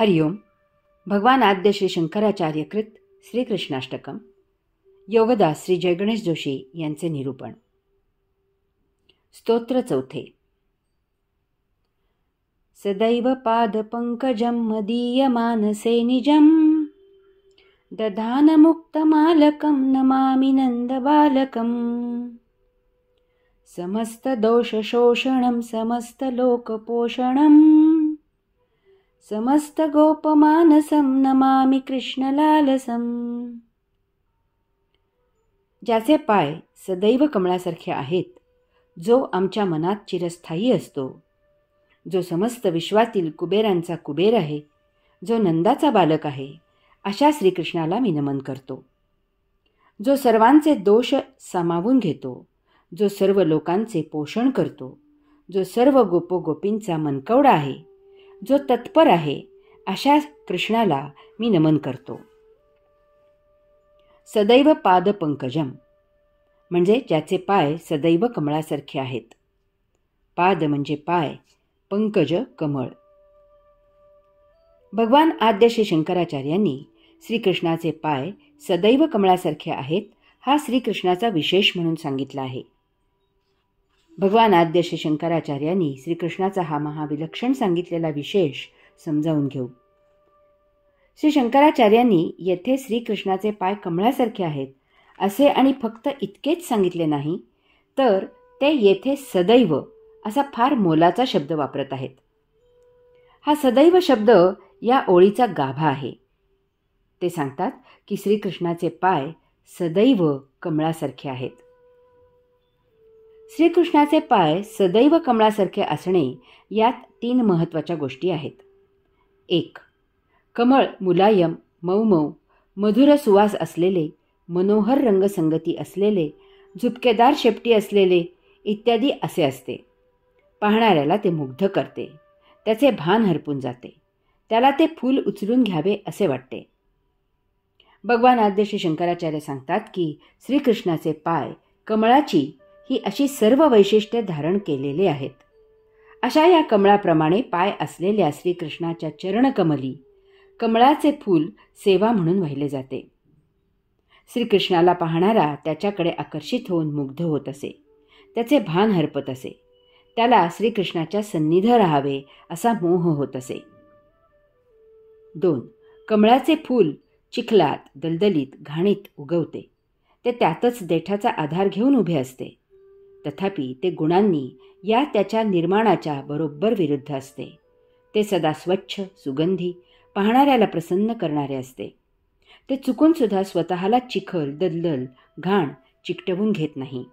हरिओम. भगवान आद्य श्री शंकराचार्य कृत श्रीकृष्णाष्टकम. योगदास श्री जयगणेश जोशी यांचे निरूपण. स्तोत्र चौथे. सदैव पादपंकजं मदीय मानसे निजं दधानमुक्तमालकं नमामि नन्दबालकं. समस्तदोषशोषणं समस्तलोकपोषणं समस्तगोपमानसं नमामि कृष्णलालसं. ज्याचे पाय सदैव कमळासारखे आहेत, जो आमच्या मनात चिरस्थायी असतो, जो समस्त विश्वातील कुबेरांचा कुबेर आहे, जो नंदाचा बालक आहे, अशा श्रीकृष्णाला मी नमन करतो. जो सर्वांचे दोष सामावून घेतो, जो सर्व लोकांचे पोषण करतो, जो सर्व गोपोगोपींचा मनकवडा आहे, जो तत्पर आहे, अशा कृष्णाला मी नमन करतो. सदैव पादपंकजम म्हणजे ज्याचे पाय सदैव कमळासारखे आहेत. पाद म्हणजे पाय, पंकज कमळ. भगवान आद्य श्री शंकराचार्यांनी श्रीकृष्णाचे पाय सदैव कमळासारखे आहेत हा श्रीकृष्णाचा विशेष म्हणून सांगितला आहे. भगवान आद्य श्री शंकराचार्यांनी श्रीकृष्णाचा हा महाविलक्षण सांगितलेला विशेष समजावून घेऊ. श्री शंकराचार्यांनी येथे श्रीकृष्णाचे पाय कमळासारखे आहेत असे आणि फक्त इतकेच सांगितले नाही, तर ते येथे सदैव असा फार मोलाचा शब्द वापरत आहेत. हा सदैव शब्द या ओळीचा गाभा आहे. ते सांगतात की श्रीकृष्णाचे पाय सदैव कमळासारखे आहेत. श्रीकृष्णाचे पाय सदैव कमळासारखे असणे यात 3 महत्त्वाच्या गोष्टी आहेत. 1. कमळ मुलायम, मऊ मधुर सुवास असलेले, मनोहर रंगसंगती असलेले, झुपकेदार शेपटी असलेले इत्यादी असे असते. पाहणाऱ्याला ते मुग्ध करते, त्याचे भान हरपून जाते, त्याला ते फूल उचलून घ्यावे असे वाटते. भगवान आद्य श्री शंकराचार्य सांगतात की श्रीकृष्णाचे पाय कमळाची ही अशी सर्व वैशिष्ट्ये धारण केलेले आहेत. अशा या कमळाप्रमाणे पाय असलेल्या श्रीकृष्णाच्या चरणकमली कमळाचे फूल सेवा म्हणून वाहिले जाते. श्रीकृष्णाला पाहणारा त्याच्याकडे आकर्षित होऊन मुग्ध होत असे, त्याचे भान हरपत असे, त्याला श्रीकृष्णाच्या सन्निध राहावे असा मोह होत असे. 2. कमळाचे फूल चिखलात, दलदलीत, घाणीत उगवते. ते त्यातच देठाचा आधार घेऊन उभे असते. तथापि ते गुणांनी या त्याच्या निर्माणाच्या बरोबर विरुद्ध असते. ते सदा स्वच्छ, सुगंधी, पाहणाऱ्याला प्रसन्न करणारे असते. ते चुकून सुद्धा स्वतःला चिखल, दलदल, घाण चिकटवून घेत नाही.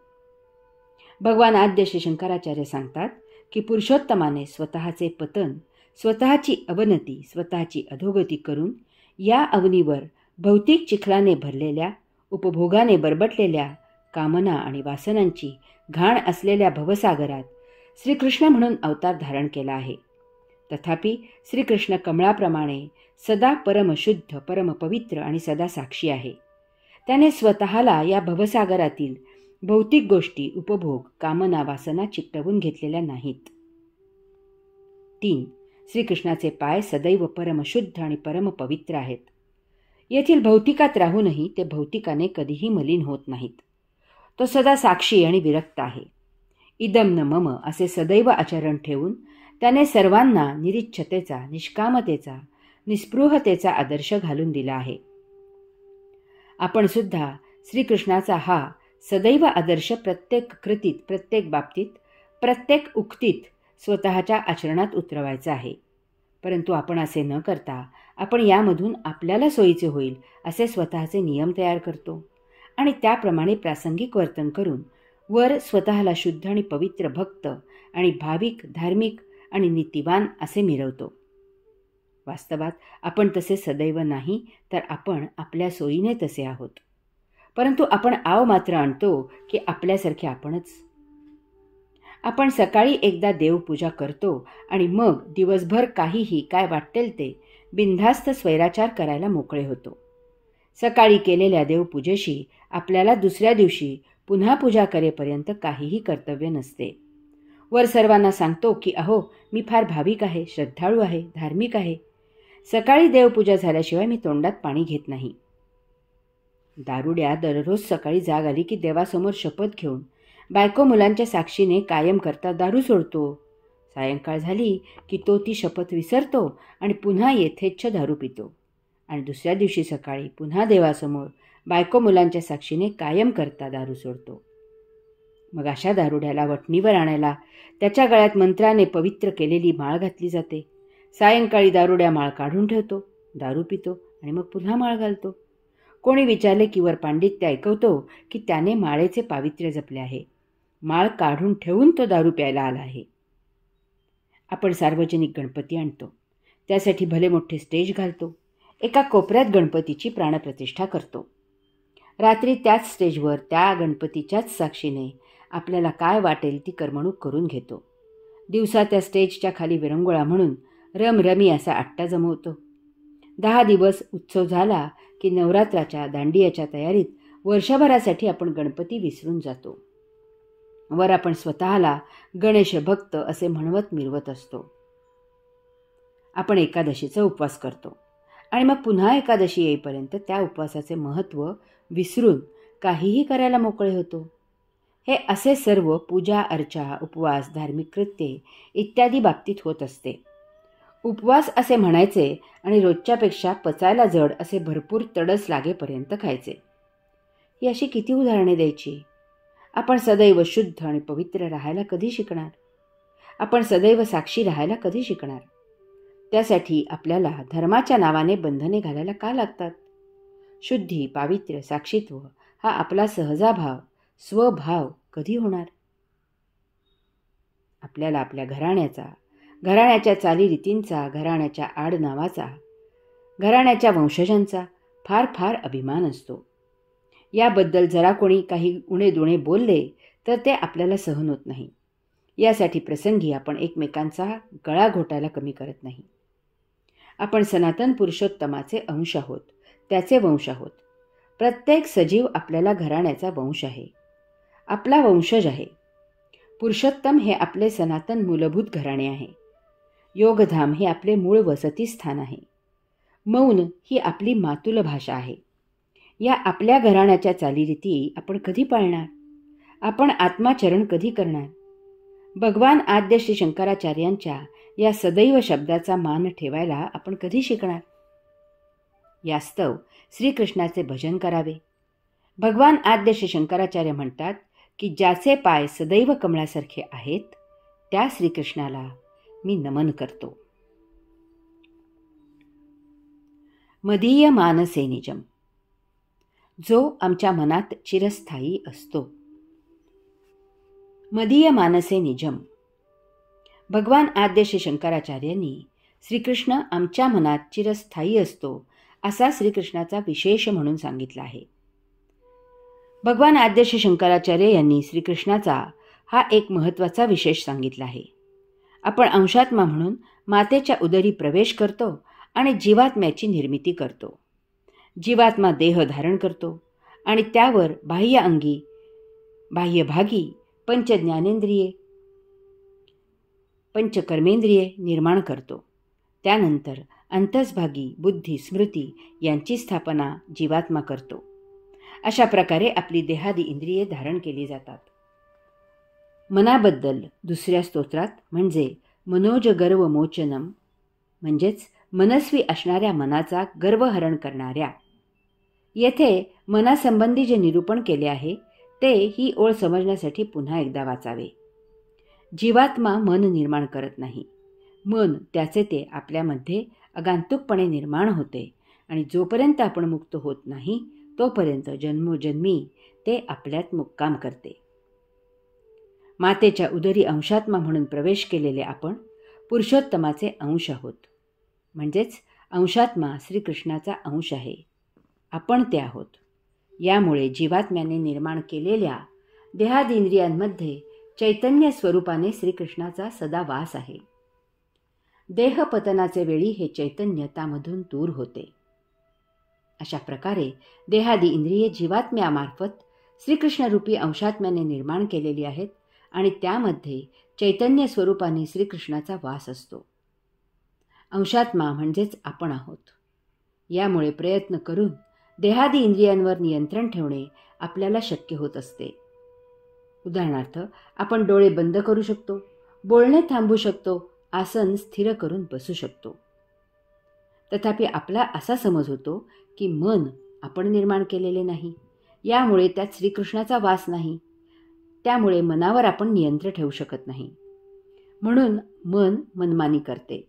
भगवान आद्य श्री शंकराचार्य सांगतात की पुरुषोत्तमाने स्वतःचे पतन, स्वतःची अवनती, स्वतःची अधोगती करून या अवनीवर भौतिक चिखलाने भरलेल्या, उपभोगाने बरबटलेल्या, कामना आणि वासनांची घाण असलेल्या भवसागरात श्रीकृष्ण म्हणून अवतार धारण केला आहे. तथापि श्रीकृष्ण कमळाप्रमाणे सदा परमशुद्ध, परमपवित्र आणि सदा साक्षी आहे. त्याने स्वतःला या भवसागरातील भौतिक गोष्टी, उपभोग, कामना, वासना चिकटवून घेतलेल्या नाहीत. 3. श्रीकृष्णाचे पाय सदैव परमशुद्ध आणि परमपवित्र आहेत. येथील भौतिकात राहूनही ते भौतिकाने कधीही मलिन होत नाहीत. तो सदा साक्षी आणि विरक्त आहे. इदम न मम असे सदैव आचरण ठेवून त्याने सर्वांना निरिच्छतेचा, निष्कामतेचा, निस्पृहतेचा आदर्श घालून दिला आहे. आपण सुद्धा श्रीकृष्णाचा हा सदैव आदर्श प्रत्येक कृतीत, प्रत्येक बाबतीत, प्रत्येक उक्तीत स्वतःच्या आचरणात उतरवायचा आहे. परंतु आपण असे न करता आपण यामधून आपल्याला सोयीचे होईल असे स्वतःचे नियम तयार करतो आणि त्याप्रमाणे प्रासंगिक वर्तन करून वर स्वतःला शुद्ध आणि पवित्र भक्त आणि भाविक, धार्मिक आणि नीतिवान असे मिरवतो. वास्तवात आपण तसे सदैव नाही, तर आपण आपल्या सोयीने तसे आहोत. परंतु आपण आव मात्र आणतो की आपल्यासारखे आपणच. आपण सकाळी एकदा देवपूजा करतो आणि मग दिवसभर काहीही काय वाटेल ते बिनधास्त स्वैराचार करायला मोकळे होतो. सकाळी केलेल्या देवपूजेशी आपल्याला दुसऱ्या दिवशी पुन्हा पूजा करेपर्यंत काहीही कर्तव्य नसते. वर सर्वांना सांगतो की अहो मी फार भाविक आहे, श्रद्धाळू आहे, धार्मिक आहे. सकाळी देवपूजा झाल्याशिवाय मी तोंडात पाणी घेत नाही. दारुड्या दररोज सकाळी जाग आली की देवासमोर शपथ घेऊन बायको मुलांच्या साक्षीने कायम करता दारू सोडतो. सायंकाळ झाली की तो ती शपथ विसरतो आणि पुन्हा यथेच्छ दारू पितो आणि दुसऱ्या दिवशी सकाळी पुन्हा देवासमोर बायको मुलांच्या साक्षीने कायम करता दारू सोडतो. मग अशा दारुड्याला वठणीवर आणायला त्याच्या गळ्यात मंत्राने पवित्र केलेली माळ घातली जाते. सायंकाळी दारुड्या माळ काढून ठेवतो, दारू पितो आणि मग पुन्हा माळ घालतो. कोणी विचारले की वर पांडित्य ऐकवतो की त्याने माळेचे पावित्र्य जपले आहे. माळ काढून ठेवून तो दारू प्यायला आला आहे. आपण सार्वजनिक गणपती आणतो, त्यासाठी भले मोठे स्टेज घालतो, एका कोपऱ्यात गणपतीची प्राणप्रतिष्ठा करतो. रात्री त्याच स्टेजवर त्या गणपतीच्याच साक्षीने आपल्याला काय वाटेल ती करमणूक करून घेतो. दिवसा त्या स्टेजच्या खाली विरंगुळा म्हणून रमरमी असा आट्टा जमवतो. 10 दिवस उत्सव झाला की नवरात्राच्या दांडियाच्या तयारीत वर्षभरासाठी आपण गणपती विसरून जातो. वर आपण स्वतःला गणेश भक्त असे म्हणवत मिरवत असतो. आपण एकादशीचा उपवास करतो आणि मग पुन्हा एकादशी येईपर्यंत त्या उपवासाचे महत्त्व विसरून काहीही करायला मोकळे होतो. हे असे सर्व पूजा अर्चा, उपवास, धार्मिक कृत्ये इत्यादी बाबतीत होत असते. उपवास असे म्हणायचे आणि रोजच्यापेक्षा पचायला जड असे भरपूर तडस लागेपर्यंत खायचे. ही अशी किती उदाहरणे द्यायची. आपण सदैव शुद्ध आणि पवित्र राहायला कधी शिकणार? आपण सदैव साक्षी राहायला कधी शिकणार? त्यासाठी आपल्याला धर्माच्या नावाने बंधने घालायला का लागतात? शुद्धी, पावित्र्य, साक्षीत्व हा आपला सहजाभाव, स्वभाव कधी होणार? आपल्याला आपल्या घराण्याच्या चालीरीतींचा, घराण्याच्या आडनावाचा, घराण्याच्या वंशजांचा फार फार अभिमान असतो. याबद्दल जरा कोणी काही उणेदुणे बोलले तर ते आपल्याला सहन होत नाही. यासाठी प्रसंगी आपण एकमेकांचा गळा घोटायला कमी करत नाही. आपण सनातन पुरुषोत्तमाचे अंश आहोत, त्याचे वंश आहोत. प्रत्येक सजीव आपल्याला घराण्याचा वंश आहे, आपला वंशज आहे. पुरुषोत्तम हे आपले सनातन मूलभूत घराणे आहे. योगधाम हे आपले मूळ वसतिस्थान आहे. मौन ही आपली मातुल भाषा आहे. या आपल्या घराण्याच्या चालीरीती आपण कधी पाळणार? आपण आत्माचरण कधी करणार? भगवान आद्य श्री शंकराचार्यांच्या या सदैव शब्दाचा मान ठेवायला आपण कधी शिकणार? यास्तव श्रीकृष्णाचे भजन करावे. भगवान आद्य श्री शंकराचार्य म्हणतात की ज्याचे पाय सदैव कमळासारखे आहेत त्या श्रीकृष्णाला मी नमन करतो. मदीय मानसे निजम, जो आमच्या मनात चिरस्थायी असतो. मदीय मानसे निजम. भगवान आद्य श्री शंकराचार्यांनी श्रीकृष्ण आमच्या मनात चिरस्थायी असतो असा श्रीकृष्णाचा विशेष म्हणून सांगितला आहे. भगवान आद्य श्री शंकराचार्य यांनी श्रीकृष्णाचा हा एक महत्त्वाचा विशेष सांगितला आहे. आपण अंशात्मा म्हणून मातेच्या उदरी प्रवेश करतो आणि जीवात्म्याची निर्मिती करतो. जीवात्मा देह धारण करतो आणि त्यावर बाह्यभागी पंचज्ञानेंद्रिये, पंचकर्मेंद्रिये निर्माण करतो. त्यानंतर अंतस्भागी बुद्धी, स्मृती यांची स्थापना जीवात्मा करतो. अशा प्रकारे आपली देहादी इंद्रिये धारण केली जातात. मनाबद्दल दुसऱ्या स्तोत्रात म्हणजे मनोज गर्व मोचनम, म्हणजेच मनस्वी असणाऱ्या मनाचा गर्वहरण करणाऱ्या, येथे मनासंबंधी जे निरूपण केले आहे ते ही ओळ समजण्यासाठी पुन्हा एकदा वाचावे. जीवात्मा मन निर्माण करत नाही. मन त्याचे ते आपल्यामध्ये आगंतुकपणे निर्माण होते आणि जोपर्यंत आपण मुक्त होत नाही तोपर्यंत जन्मोजन्मी ते आपल्यात मुक्काम करते. मातेच्या उदरी अंशात्मा म्हणून प्रवेश केलेले आपण पुरुषोत्तमाचे अंश आहोत. म्हणजेच अंशात्मा श्रीकृष्णाचा अंश आहे. आपण ते आहोत. यामुळे जीवात्म्याने निर्माण केलेल्या देहादिंद्रियांमध्ये चैतन्य स्वरूपाने श्रीकृष्णाचा सदा वास आहे. देहपतनाचे वेळी हे चैतन्य त्यामधून दूर होते. अशा प्रकारे देहादी इंद्रिये जीवात्म्यामार्फत श्रीकृष्णरूपी अंशात्म्याने निर्माण केलेली आहेत आणि त्यामध्ये चैतन्य स्वरूपाने श्रीकृष्णाचा वास असतो. अंशात्मा म्हणजेच आपण आहोत. यामुळे प्रयत्न करून देहादी इंद्रियांवर नियंत्रण ठेवणे आपल्याला शक्य होत असते. उदाहरणार्थ, आपण डोळे बंद करू शकतो, बोलणे थांबवू शकतो, आसन स्थिर करून बसू शकतो. तथापि आपला असा समज होतो की मन आपण निर्माण केलेले नाही, यामुळे त्यात श्रीकृष्णाचा वास नाही. त्यामुळे मनावर आपण नियंत्रण ठेवू शकत नाही, म्हणून मन मनमानी करते.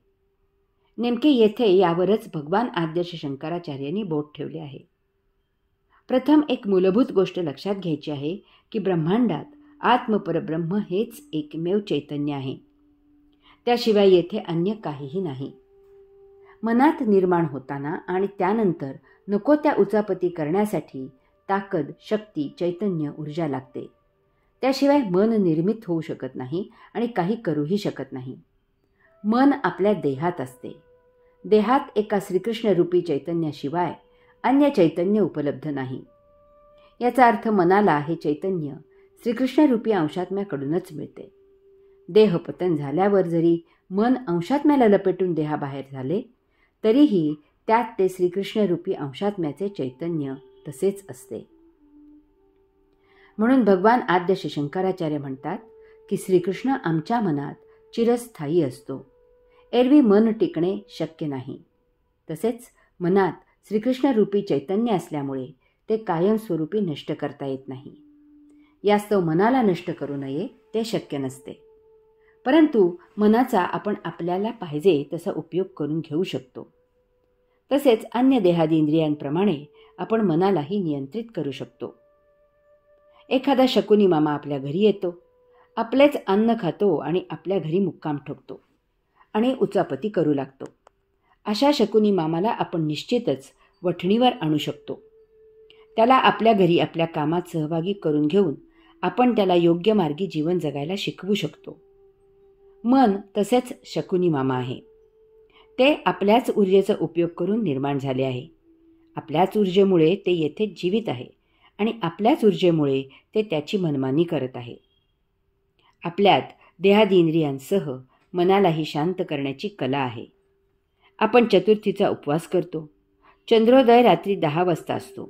नेमके येथे यावरच भगवान आद्य शंकराचार्यांनी बोट ठेवले आहे. प्रथम एक मूलभूत गोष्ट लक्षात घ्यायची आहे की ब्रह्मांडात आत्मपरब्रह्म हेच एकमेव चैतन्य आहे. त्याशिवाय येथे अन्य काहीही नाही. मनात निर्माण होताना आणि त्यानंतर नको त्या उचापती करण्यासाठी ताकद, शक्ती, चैतन्य, ऊर्जा लागते. त्याशिवाय मन निर्मित होऊ शकत नाही आणि काही करूही शकत नाही. मन आपल्या देहात असते. देहात एका श्रीकृष्ण रूपी चैतन्याशिवाय अन्य चैतन्य उपलब्ध नाही. याचा अर्थ मनाला हे चैतन्य श्रीकृष्ण रूपी अंशात्म्याकडूनच मिळते. देहपतन झाल्यावर जरी मन अंशात्म्याला लपेटून देहाबाहेर झाले तरीही त्यात ते श्रीकृष्ण रूपी अंशात्म्याचे चैतन्य तसेच असते. म्हणून भगवान आद्य शंकराचार्य म्हणतात की श्रीकृष्ण आमच्या मनात चिरस्थायी असतो. एरवी मन टिकणे शक्य नाही. तसेच मनात श्रीकृष्ण रूपी चैतन्य असल्यामुळे ते कायमस्वरूपी नष्ट करता येत नाही. यास्तव मनाला नष्ट करू नये ते शक्य नसते. परंतु मनाचा आपण आपल्याला पाहिजे तसा उपयोग करून घेऊ शकतो. तसेच अन्य देहादी इंद्रियांप्रमाणे आपण मनालाही नियंत्रित करू शकतो. एखादा शकुनी मामा आपल्या घरी येतो, आपलेच अन्न खातो आणि आपल्या घरी मुक्काम ठोकतो आणि उचापती करू लागतो. अशा शकुनी मामाला आपण निश्चितच वठणीवर आणू शकतो. त्याला आपल्या घरी आपल्या कामात सहभागी करून घेऊन आपण त्याला योग्य मार्गी जीवन जगायला शिकवू शकतो. मन तसेच शकुनी मामा आहे. ते आपल्याच ऊर्जेचा उपयोग करून निर्माण झाले आहे. आपल्याच ऊर्जेमुळे ते येथे जीवित आहे आणि आपल्याच ऊर्जेमुळे ते त्याची मनमानी करत आहे. आपल्यात देहादी इंद्रियांसह मनालाही शांत करण्याची कला आहे. आपण चतुर्थीचा उपवास करतो. चंद्रोदय रात्री 10 वाजता असतो.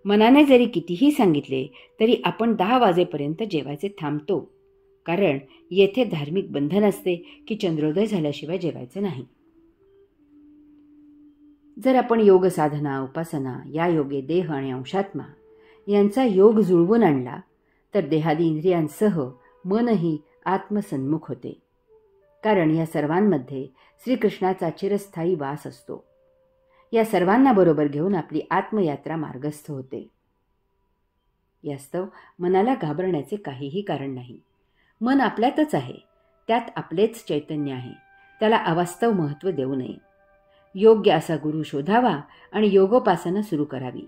मनाने जरी कितीही सांगितले तरी आपण 10 वाजेपर्यंत जेवायचे थांबतो, कारण येथे धार्मिक बंधन असते की चंद्रोदय झाल्याशिवाय जेवायचे नाही. जर आपण योग साधना, उपासना या योगे देह आणि अंशात्मा यांचा योग जुळवून आणला तर देहादी इंद्रियांसह मनही आत्मसन्मुख होते. कारण या सर्वांमध्ये श्रीकृष्णाचा चिरस्थायी वास असतो. या सर्वांना बरोबर घेऊन आपली आत्मयात्रा मार्गस्थ होते. यास्तव मनाला घाबरण्याचे काहीही कारण नाही. मन आपल्यातच आहे, त्यात आपलेच चैतन्य आहे. त्याला अवास्तव महत्त्व देऊ नये. योग्य असा गुरु शोधावा आणि योगोपासना सुरू करावी.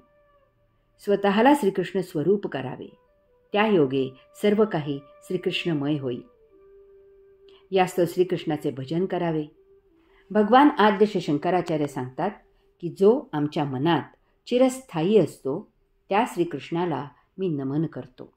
स्वतःला श्रीकृष्ण स्वरूप करावे. त्या योगे सर्व काही श्रीकृष्णमय होईल. यास्तव श्रीकृष्णाचे भजन करावे. भगवान आद्य शंकराचार्य सांगतात की जो आमच्या मनात चिरस्थायी असतो त्या श्रीकृष्णाला मी नमन करतो.